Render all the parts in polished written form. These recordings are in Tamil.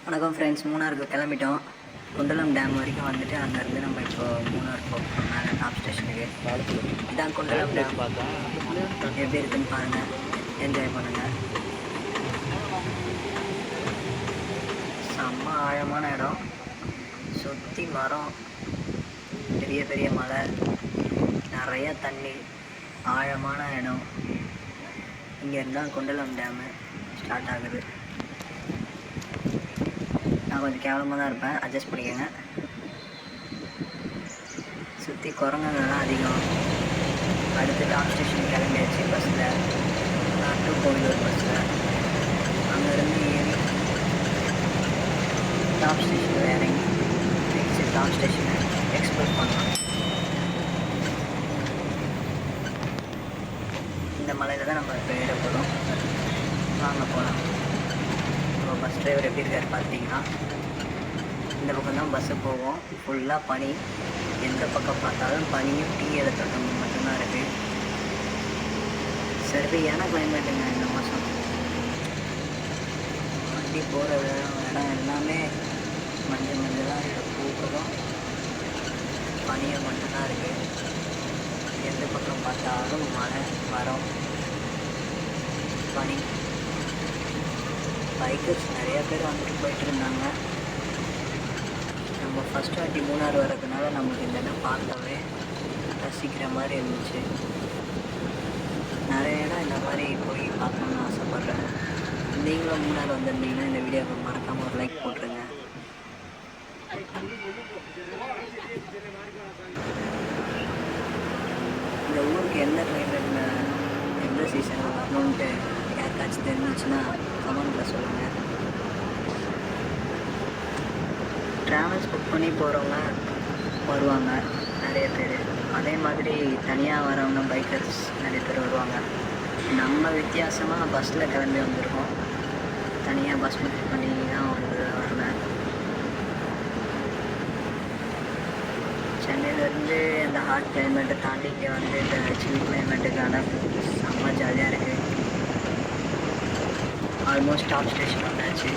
வணக்கம் ஃப்ரெண்ட்ஸ், மூணாருக்கு கிளம்பிட்டோம். குண்டலம் டேம் வரைக்கும் வந்துட்டு அங்கேருந்து நம்ம இப்போ மூணார் போகிறோம். மேலே டாப் ஸ்டேஷனுக்கு. இதான் குண்டலம் டேம். எப்படி இருக்குன்னு பாருங்கள், என்ஜாய் பண்ணுங்கள். செம்ம ஆழமான இடம், சுற்றி மரம், பெரிய பெரிய மலை, நிறைய தண்ணி, ஆழமான இடம். இங்கேருந்து தான் குண்டலம் டேமு ஸ்டார்ட் ஆகுது. நான் கொஞ்சம் கேவலமாக தான் இருப்பேன், அட்ஜஸ்ட் பண்ணிக்கோங்க. சுற்றி குரங்குங்கள்லாம் அதிகம். அடுத்து டாப் ஸ்டேஷன் கிளம்பியாச்சு பஸ்ஸில். டு கோவிலூர் பஸ்ஸில் அங்கேருந்து ஏறி டாப் ஸ்டேஷனில் இறங்கி நெக்ஸ்ட்டு டாப் ஸ்டேஷனை எக்ஸ்ப்ளோர் பண்ணலாம். இந்த மலையில் தான் நம்ம இப்போ ஏற போகிறோம். வாங்க போகலாம். இப்போ பஸ் டிரைவர் எப்படி இருக்கார் பார்த்தீங்கன்னா, இந்த பக்கம் தான் பஸ்ஸு போவோம். ஃபுல்லாக பனி, எந்த பக்கம் பார்த்தாலும் பனியும் டீ இடத்தோட்டம் மட்டும்தான் இருக்குது. சரியான கிளைமேட்டுங்க இந்த மாதம். வண்டி போகிற இடம் எல்லாமே மஞ்சள் மஞ்சளாக இருக்க பூக்களும் பனியும் மட்டும்தான் இருக்குது. எந்த பக்கம் பார்த்தாலும் மழை, மரம், பனி. பைக்கர்ஸ் நிறையா பேர் வந்துட்டு போயிட்டு இருந்தாங்க. நம்ம ஃபஸ்ட் வாட்டி மூணார் வரதுனால நமக்கு இந்த இடம் பார்க்கவே ரசிக்கிற மாதிரி இருந்துச்சு. நிறைய இடம் இந்த மாதிரி போய் பார்க்கணுன்னு ஆசைப்பட்றேன். நீங்களும் மூணார் வந்திருந்தீங்கன்னா இந்த வீடியோவை மறக்காமல் ஒரு லைக் போட்டுருங்க. இந்த ஊருக்கு எந்த கிளைமேட்டில் எந்த சீசனில் வரணுன்ட்டு யாருக்காச்சும் தெரிஞ்சிச்சுன்னா கமெண்ட்டில் சொல்லுங்கள். ட்ராவல்ஸ் புக் பண்ணி போகிறவங்க வருவாங்க நிறைய பேர். அதே மாதிரி தனியாக வரவங்க பைக்கர்ஸ் நிறைய பேர் வருவாங்க. நம்ம வித்தியாசமாக பஸ்ஸில் கிளம்பி வந்திருக்கோம். தனியாக பஸ் புக் பண்ணி தான் வரேன். சென்னையிலேருந்து இந்த ஹாட் கிளைமேட்டை தாண்டி இங்கே வந்து இந்த சில் கிளைமேட்டுக்கான செம்ம ஜாலியாக இருக்குது. ஆல்மோஸ்ட் டாப் ஸ்டேஷன் வந்தாச்சு.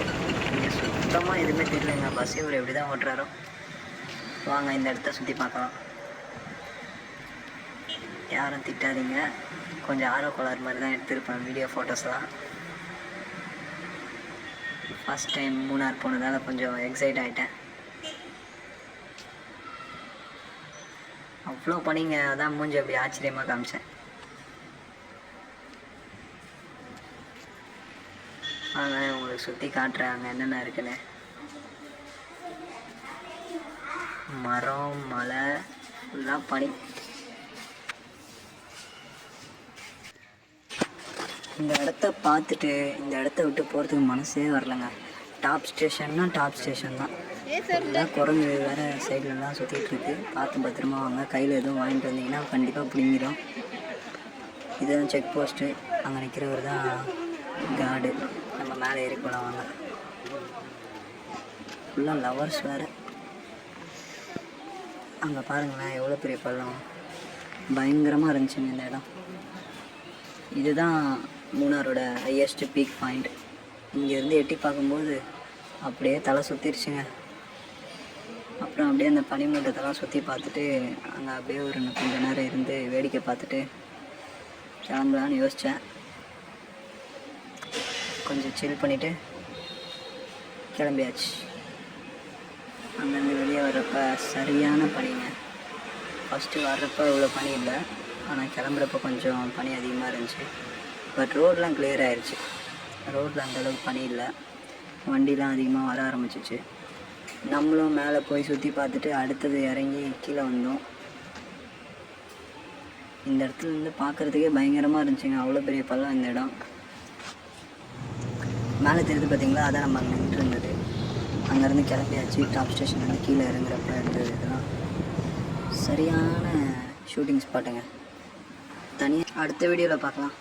இங்கே சுத்தமாக எதுவுமே தெரியலங்க. பஸ் இவர் எப்படி தான் ஓட்டுறாரோ. வாங்க இந்த இடத்த சுற்றி பார்க்கலாம். யாரும் திட்டாதீங்க, கொஞ்சம் ஆர்வ கோளாறு மாதிரி தான் எடுத்துருப்பேன் வீடியோ ஃபோட்டோஸ்லாம். ஃபஸ்ட் டைம் மூணார் போனதால கொஞ்சம் எக்ஸைட் ஆகிட்டேன். அவ்வளோ பண்ணிங்க, அதான் மூஞ்சி அப்படி ஆச்சரியமாக காமிச்சேன். வாங்க உங்களுக்கு சுற்றி காட்டுறாங்க என்னென்ன இருக்குன்னு. மரம், மலை, ஃபுல்லாக பனி. இந்த இடத்த பார்த்துட்டு இந்த இடத்த விட்டு போகிறதுக்கு மனசே வரலைங்க. டாப் ஸ்டேஷன்னா டாப் ஸ்டேஷன் தான். ஃபுல்லாக குரங்கு வேறு சைட்லலாம் சுற்றிட்டுருக்கு. பார்த்து பத்திரமா வாங்க. கையில் எதுவும் வாங்கிட்டு வந்தீங்கன்னா கண்டிப்பாக பிடிங்கிடும். இதுதான் செக் போஸ்ட்டு. அங்கே நிற்கிறவர் தான் கார்டு. நம்ம மேலே ஏறி போகலாம் வாங்க. ஃபுல்லாக லவர்ஸ் வேறு. அங்கே பாருங்களேன் எவ்வளோ பெரிய பள்ளம், பயங்கரமாக இருந்துச்சுங்க இந்த இடம். இதுதான் மூணாரோட ஹையஸ்ட் பீக் பாயிண்ட். இங்கேருந்து எட்டி பார்க்கும்போது அப்படியே தலை சுற்றிருச்சுங்க. அப்புறம் அப்படியே அந்த பனிமூட்டத்தெல்லாம் சுற்றி பார்த்துட்டு அங்கே அப்படியே ஒரு கொஞ்சம் நேரம் இருந்து வேடிக்கை பார்த்துட்டு கிளம்பலான்னு யோசித்தேன். கொஞ்சம் சில் பண்ணிவிட்டு கிளம்பியாச்சு. அங்கேருந்து வெளியே வர்றப்ப சரியான பனிங்க. ஃபஸ்ட்டு வர்றப்போ இவ்வளோ பனி இல்லை, ஆனால் கிளம்புறப்போ கொஞ்சம் பனி அதிகமாக இருந்துச்சு. பட் ரோடெலாம் கிளியர் ஆகிடுச்சு. ரோட்டில் அந்தளவுக்கு பனி இல்லை. வண்டிலாம் அதிகமாக வர ஆரம்பிச்சிச்சு. நம்மளும் மேலே போய் சுற்றி பார்த்துட்டு அடுத்தது இறங்கி கீழே வந்தோம். இந்த இடத்துலேருந்து பார்க்குறதுக்கே பயங்கரமாக இருந்துச்சுங்க. அவ்வளோ பெரிய பள்ளம் இந்த இடம். மேலே தெரியுது பார்த்தீங்களா, அதான் நம்ம அங்கே நின்று இருந்தது. அங்கேருந்து கிளம்பியாச்சு. டாப் ஸ்டேஷன்லேருந்து கீழே இறங்குறப்ப இருந்தது. இதெல்லாம் சரியான ஷூட்டிங் ஸ்பாட்டுங்க. தனியாக அடுத்த வீடியோவில் பார்க்கலாம்.